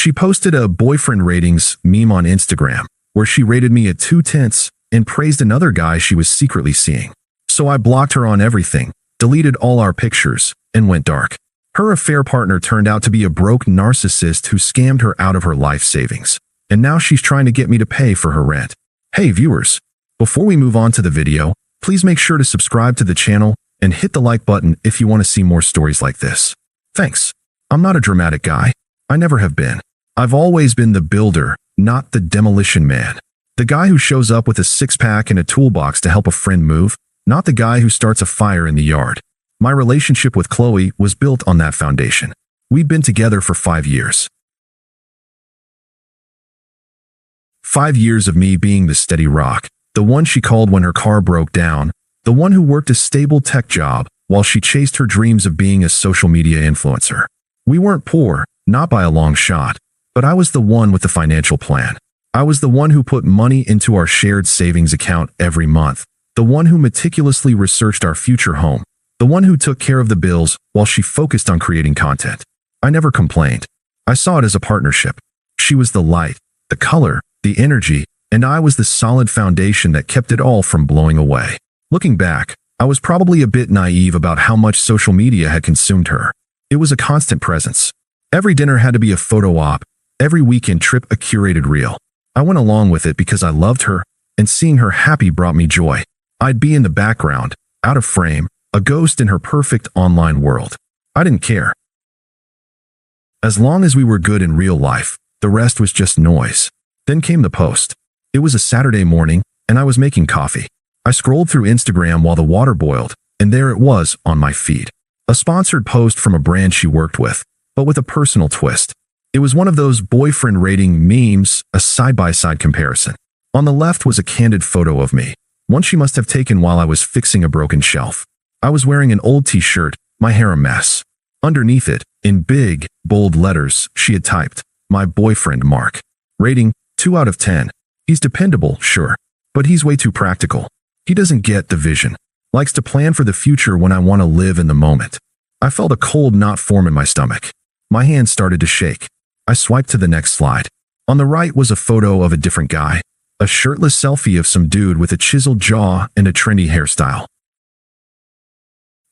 She posted a boyfriend ratings meme on Instagram, where she rated me at 2/10 and praised another guy she was secretly seeing. So I blocked her on everything, deleted all our pictures, and went dark. Her affair partner turned out to be a broke narcissist who scammed her out of her life savings. And now she's trying to get me to pay for her rent. Hey viewers, before we move on to the video, please make sure to subscribe to the channel and hit the like button if you want to see more stories like this. Thanks. I'm not a dramatic guy. I never have been. I've always been the builder, not the demolition man. The guy who shows up with a six-pack and a toolbox to help a friend move, not the guy who starts a fire in the yard. My relationship with Chloe was built on that foundation. We'd been together for 5 years. 5 years of me being the steady rock, the one she called when her car broke down, the one who worked a stable tech job while she chased her dreams of being a social media influencer. We weren't poor, not by a long shot, but I was the one with the financial plan. I was the one who put money into our shared savings account every month, the one who meticulously researched our future home, the one who took care of the bills while she focused on creating content. I never complained. I saw it as a partnership. She was the light, the color, the energy, and I was the solid foundation that kept it all from blowing away. Looking back, I was probably a bit naive about how much social media had consumed her. It was a constant presence. Every dinner had to be a photo op, every weekend trip a curated reel. I went along with it because I loved her, and seeing her happy brought me joy. I'd be in the background, out of frame, a ghost in her perfect online world. I didn't care. As long as we were good in real life, the rest was just noise. Then came the post. It was a Saturday morning, and I was making coffee. I scrolled through Instagram while the water boiled, and there it was on my feed. A sponsored post from a brand she worked with, but with a personal twist. It was one of those boyfriend rating memes, a side-by-side comparison. On the left was a candid photo of me, one she must have taken while I was fixing a broken shelf. I was wearing an old t-shirt, my hair a mess. Underneath it, in big, bold letters, she had typed, "My boyfriend Mark. Rating, 2 out of 10. He's dependable, sure, but he's way too practical. He doesn't get the vision. Likes to plan for the future when I want to live in the moment." I felt a cold knot form in my stomach. My hand started to shake. I swiped to the next slide. On the right was a photo of a different guy, a shirtless selfie of some dude with a chiseled jaw and a trendy hairstyle.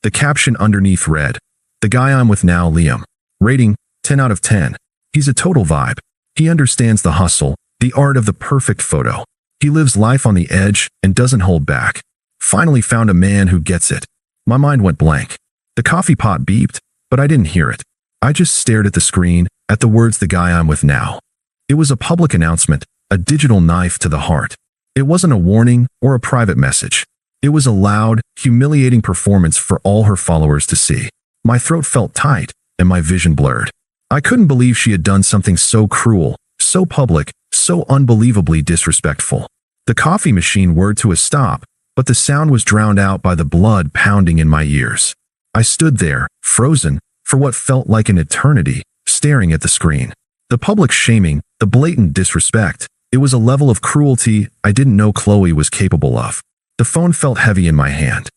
The caption underneath read, "The guy I'm with now, Liam. Rating, 10 out of 10. He's a total vibe. He understands the hustle, the art of the perfect photo. He lives life on the edge and doesn't hold back. Finally found a man who gets it." My mind went blank. The coffee pot beeped, but I didn't hear it. I just stared at the screen, at the words "the guy I'm with now." It was a public announcement, a digital knife to the heart. It wasn't a warning or a private message. It was a loud, humiliating performance for all her followers to see. My throat felt tight, and my vision blurred. I couldn't believe she had done something so cruel, so public, so unbelievably disrespectful. The coffee machine whirred to a stop, but the sound was drowned out by the blood pounding in my ears. I stood there, frozen, for what felt like an eternity, staring at the screen. The public shaming, the blatant disrespect, it was a level of cruelty I didn't know Chloe was capable of. The phone felt heavy in my hand.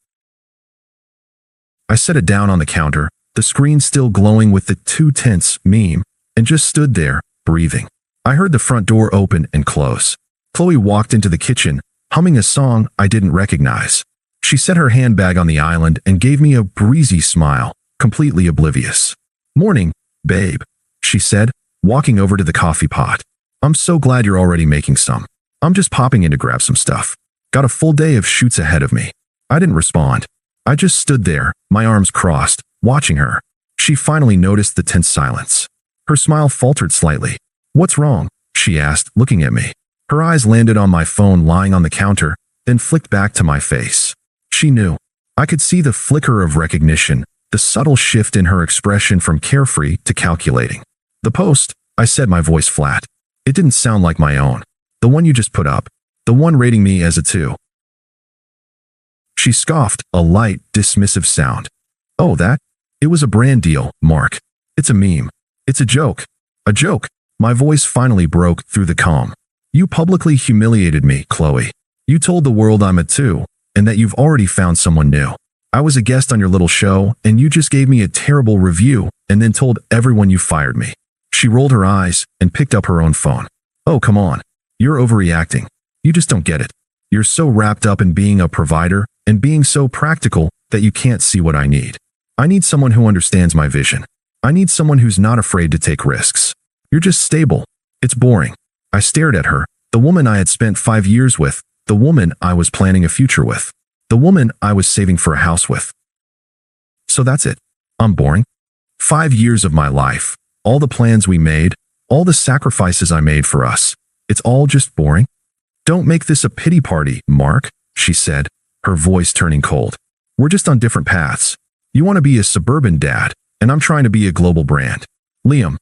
I set it down on the counter, the screen still glowing with the 2/10 meme, and just stood there, breathing. I heard the front door open and close. Chloe walked into the kitchen, humming a song I didn't recognize. She set her handbag on the island and gave me a breezy smile, completely oblivious. "Morning, babe," she said, walking over to the coffee pot. "I'm so glad you're already making some. I'm just popping in to grab some stuff. Got a full day of shoots ahead of me." I didn't respond. I just stood there, my arms crossed, watching her. She finally noticed the tense silence. Her smile faltered slightly. "What's wrong?" she asked, looking at me. Her eyes landed on my phone lying on the counter, then flicked back to my face. She knew. I could see the flicker of recognition, the subtle shift in her expression from carefree to calculating. "The post," I said, my voice flat. "It didn't sound like my own. The one you just put up. The one rating me as a 2. She scoffed, a light, dismissive sound. "Oh, that? It was a brand deal, Mark. It's a meme. It's a joke. A joke." My voice finally broke through the calm. "You publicly humiliated me, Chloe. You told the world I'm a 2, and that you've already found someone new. I was a guest on your little show, and you just gave me a terrible review and then told everyone you fired me." She rolled her eyes and picked up her own phone. Oh, come on. You're overreacting. You just don't get it. You're so wrapped up in being a provider and being so practical that you can't see what I need. I need someone who understands my vision. I need someone who's not afraid to take risks. You're just stable. It's boring. I stared at her, the woman I had spent 5 years with, the woman I was planning a future with, the woman I was saving for a house with. So that's it. I'm boring. 5 years of my life, all the plans we made, all the sacrifices I made for us. It's all just boring. Don't make this a pity party, Mark, she said, her voice turning cold. We're just on different paths. You want to be a suburban dad, and I'm trying to be a global brand. Liam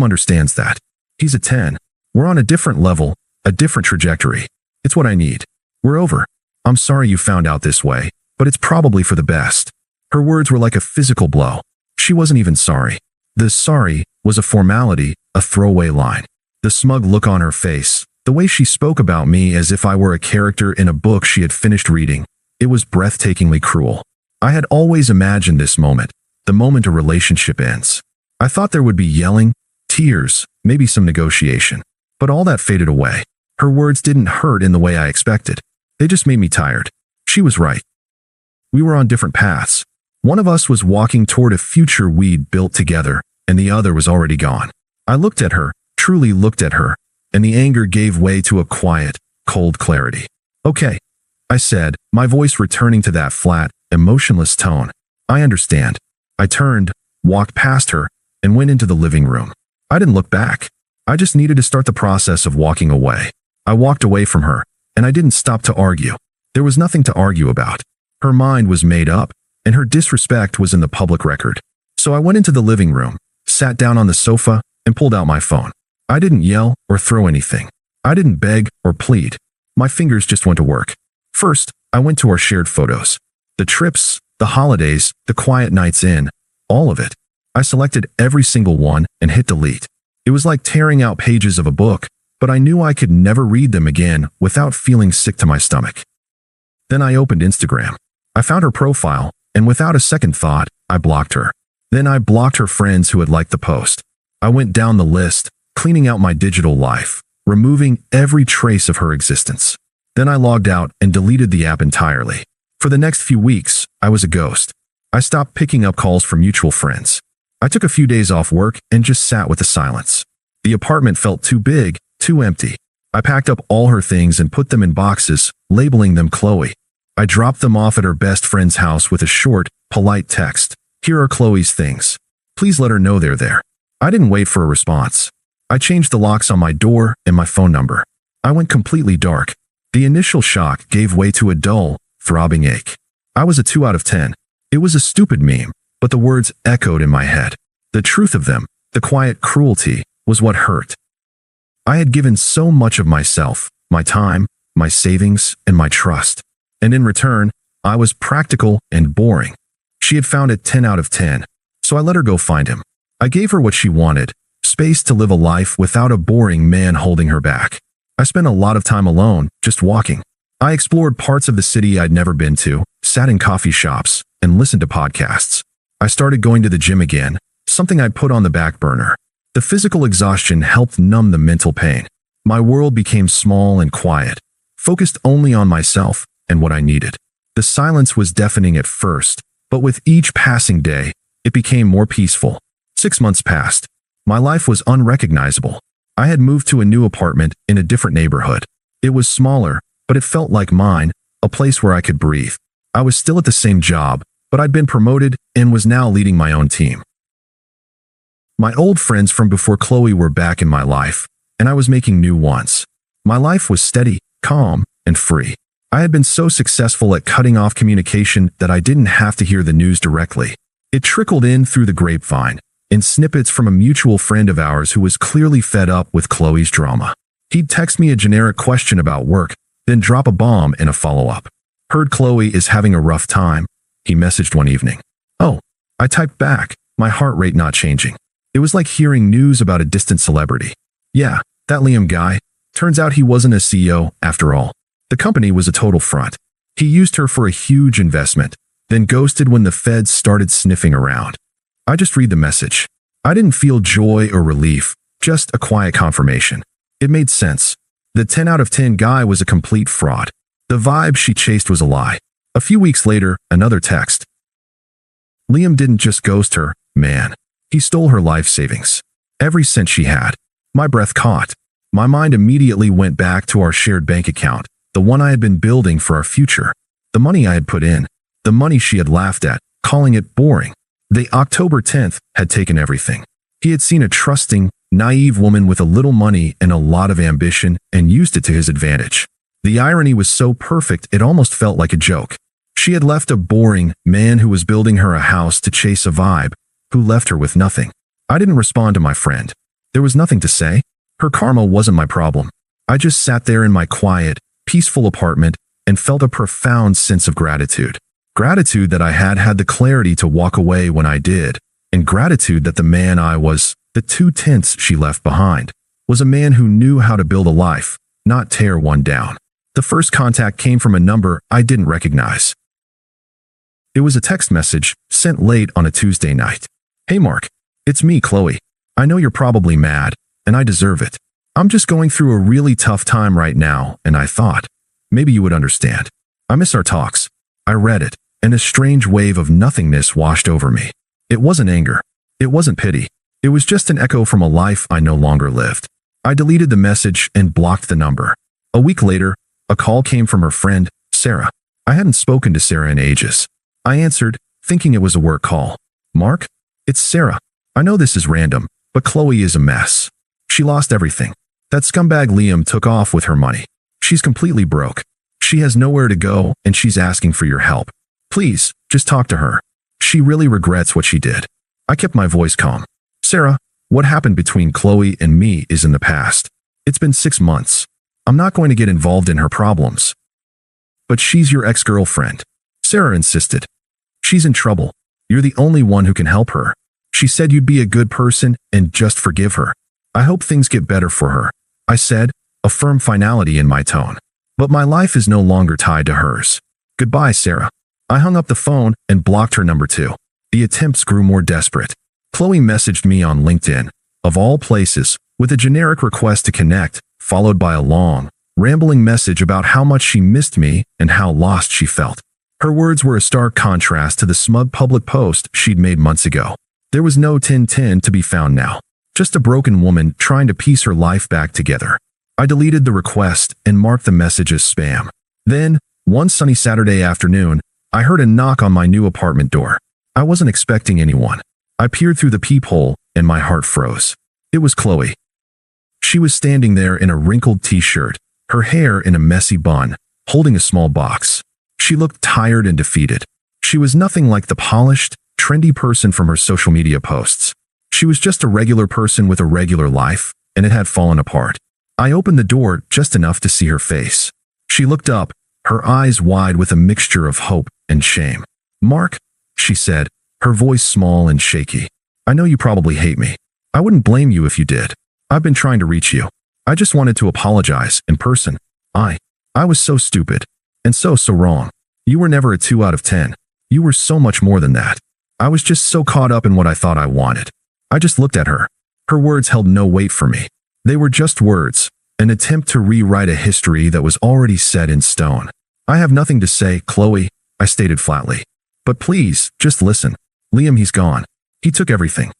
understands that. He's a 10. We're on a different level, a different trajectory. It's what I need. We're over. I'm sorry you found out this way, but it's probably for the best. Her words were like a physical blow. She wasn't even sorry. The sorry was a formality, a throwaway line. The smug look on her face, the way she spoke about me as if I were a character in a book she had finished reading, it was breathtakingly cruel. I had always imagined this moment, the moment a relationship ends. I thought there would be yelling, tears, maybe some negotiation. But all that faded away. Her words didn't hurt in the way I expected. They just made me tired. She was right. We were on different paths. One of us was walking toward a future we'd built together, and the other was already gone. I looked at her, truly looked at her, and the anger gave way to a quiet, cold clarity. Okay, I said, my voice returning to that flat, emotionless tone. I understand. I turned, walked past her, and went into the living room. I didn't look back. I just needed to start the process of walking away. I walked away from her, and I didn't stop to argue. There was nothing to argue about. Her mind was made up, and her disrespect was in the public record. So I went into the living room, sat down on the sofa, and pulled out my phone. I didn't yell or throw anything. I didn't beg or plead. My fingers just went to work. First, I went to our shared photos. The trips, the holidays, the quiet nights in, all of it. I selected every single one and hit delete. It was like tearing out pages of a book, but I knew I could never read them again without feeling sick to my stomach. Then I opened Instagram. I found her profile, and without a second thought, I blocked her. Then I blocked her friends who had liked the post. I went down the list, cleaning out my digital life, removing every trace of her existence. Then I logged out and deleted the app entirely. For the next few weeks, I was a ghost. I stopped picking up calls from mutual friends. I took a few days off work and just sat with the silence. The apartment felt too big, too empty. I packed up all her things and put them in boxes, labeling them Chloe. I dropped them off at her best friend's house with a short, polite text. Here are Chloe's things. Please let her know they're there. I didn't wait for a response. I changed the locks on my door and my phone number. I went completely dark. The initial shock gave way to a dull, throbbing ache. I was a 2 out of 10. It was a stupid meme, but the words echoed in my head. The truth of them, the quiet cruelty, was what hurt. I had given so much of myself, my time, my savings, and my trust. And in return, I was practical and boring. She had found it 10 out of 10, so I let her go find him. I gave her what she wanted, space to live a life without a boring man holding her back. I spent a lot of time alone, just walking. I explored parts of the city I'd never been to, sat in coffee shops, and listened to podcasts. I started going to the gym again, something I'd put on the back burner. The physical exhaustion helped numb the mental pain. My world became small and quiet, focused only on myself and what I needed. The silence was deafening at first, but with each passing day, it became more peaceful. 6 months passed. My life was unrecognizable. I had moved to a new apartment in a different neighborhood. It was smaller, but it felt like mine, a place where I could breathe. I was still at the same job, but I'd been promoted and was now leading my own team. My old friends from before Chloe were back in my life, and I was making new ones. My life was steady, calm, and free. I had been so successful at cutting off communication that I didn't have to hear the news directly. It trickled in through the grapevine, in snippets from a mutual friend of ours who was clearly fed up with Chloe's drama. He'd text me a generic question about work, then drop a bomb in a follow-up. Heard Chloe is having a rough time, he messaged one evening. Oh, I typed back, my heart rate not changing. It was like hearing news about a distant celebrity. Yeah, that Liam guy. Turns out he wasn't a CEO after all. The company was a total front. He used her for a huge investment, then ghosted when the feds started sniffing around. I just read the message. I didn't feel joy or relief, just a quiet confirmation. It made sense. The 10 out of 10 guy was a complete fraud. The vibe she chased was a lie. A few weeks later, another text. Liam didn't just ghost her, man. He stole her life savings. Every cent she had. My breath caught. My mind immediately went back to our shared bank account, the one I had been building for our future. The money I had put in. The money she had laughed at, calling it boring. The October 10th had taken everything. He had seen a trusting, naive woman with a little money and a lot of ambition and used it to his advantage. The irony was so perfect it almost felt like a joke. She had left a boring man who was building her a house to chase a vibe, who left her with nothing. I didn't respond to my friend. There was nothing to say. Her karma wasn't my problem. I just sat there in my quiet, peaceful apartment and felt a profound sense of gratitude. Gratitude that I had the clarity to walk away when I did, and gratitude that the man I was, the 2/10 she left behind, was a man who knew how to build a life, not tear one down. The first contact came from a number I didn't recognize. It was a text message sent late on a Tuesday night. Hey Mark, it's me, Chloe. I know you're probably mad, and I deserve it. I'm just going through a really tough time right now, and I thought, maybe you would understand. I miss our talks. I read it, and a strange wave of nothingness washed over me. It wasn't anger. It wasn't pity. It was just an echo from a life I no longer lived. I deleted the message and blocked the number. A week later, a call came from her friend, Sarah. I hadn't spoken to Sarah in ages. I answered, thinking it was a work call. Mark? It's Sarah. I know this is random, but Chloe is a mess. She lost everything. That scumbag Liam took off with her money. She's completely broke. She has nowhere to go, and she's asking for your help. Please, just talk to her. She really regrets what she did. I kept my voice calm. Sarah, what happened between Chloe and me is in the past. It's been 6 months. I'm not going to get involved in her problems. But she's your ex-girlfriend. Sarah insisted. She's in trouble. You're the only one who can help her. She said you'd be a good person and just forgive her. I hope things get better for her. I said, a firm finality in my tone. But my life is no longer tied to hers. Goodbye, Sarah. I hung up the phone and blocked her number 2. The attempts grew more desperate. Chloe messaged me on LinkedIn, of all places, with a generic request to connect, followed by a long, rambling message about how much she missed me and how lost she felt. Her words were a stark contrast to the smug public post she'd made months ago. There was no 10-10 to be found now. Just a broken woman trying to piece her life back together. I deleted the request and marked the message as spam. Then, one sunny Saturday afternoon, I heard a knock on my new apartment door. I wasn't expecting anyone. I peered through the peephole and my heart froze. It was Chloe. She was standing there in a wrinkled t-shirt, her hair in a messy bun, holding a small box. She looked tired and defeated. She was nothing like the polished, trendy person from her social media posts. She was just a regular person with a regular life, and it had fallen apart. I opened the door just enough to see her face. She looked up, her eyes wide with a mixture of hope and shame. Mark, she said, her voice small and shaky. I know you probably hate me. I wouldn't blame you if you did. I've been trying to reach you. I just wanted to apologize in person. I was so stupid. And so wrong. You were never a 2 out of 10. You were so much more than that. I was just so caught up in what I thought I wanted. I just looked at her. Her words held no weight for me. They were just words, an attempt to rewrite a history that was already set in stone. I have nothing to say, Chloe, I stated flatly. But please, just listen. Liam, he's gone. He took everything.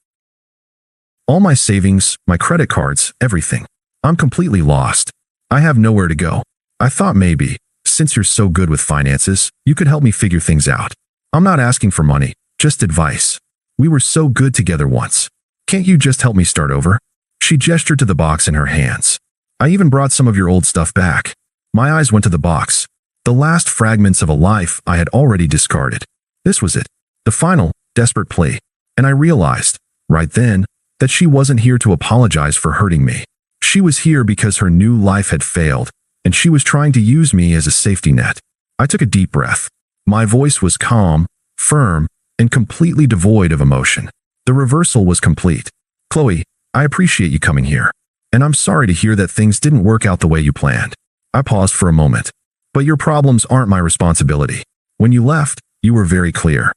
All my savings, my credit cards, everything. I'm completely lost. I have nowhere to go. I thought maybe, since you're so good with finances, you could help me figure things out. I'm not asking for money, just advice. We were so good together once. Can't you just help me start over? She gestured to the box in her hands. I even brought some of your old stuff back. My eyes went to the box. The last fragments of a life I had already discarded. This was it. The final, desperate plea. And I realized, right then, that she wasn't here to apologize for hurting me. She was here because her new life had failed, and she was trying to use me as a safety net. I took a deep breath. My voice was calm, firm, and completely devoid of emotion. The reversal was complete. Chloe, I appreciate you coming here. And I'm sorry to hear that things didn't work out the way you planned. I paused for a moment. But your problems aren't my responsibility. When you left, you were very clear.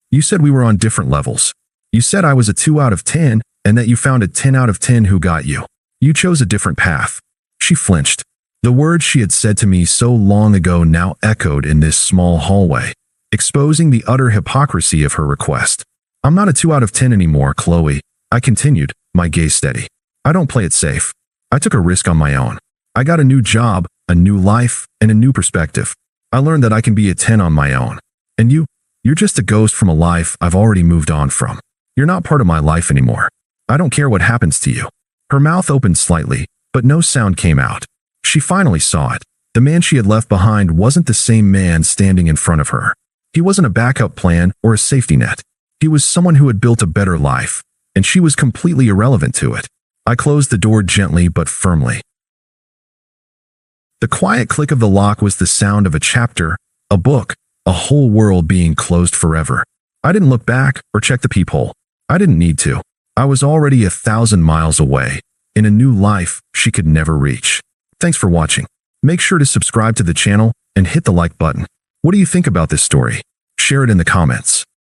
You said we were on different levels. You said I was a 2 out of 10 and that you found a 10 out of 10 who got you. You chose a different path. She flinched. The words she had said to me so long ago now echoed in this small hallway, exposing the utter hypocrisy of her request. I'm not a 2 out of 10 anymore, Chloe. I continued, my gaze steady. I don't play it safe. I took a risk on my own. I got a new job, a new life, and a new perspective. I learned that I can be a 10 on my own. And you're just a ghost from a life I've already moved on from. You're not part of my life anymore. I don't care what happens to you. Her mouth opened slightly, but no sound came out. She finally saw it. The man she had left behind wasn't the same man standing in front of her. He wasn't a backup plan or a safety net. He was someone who had built a better life, and she was completely irrelevant to it. I closed the door gently but firmly. The quiet click of the lock was the sound of a chapter, a book, a whole world being closed forever. I didn't look back or check the peephole. I didn't need to. I was already 1,000 miles away, in a new life she could never reach. Thanks for watching. Make sure to subscribe to the channel and hit the like button. What do you think about this story? Share it in the comments.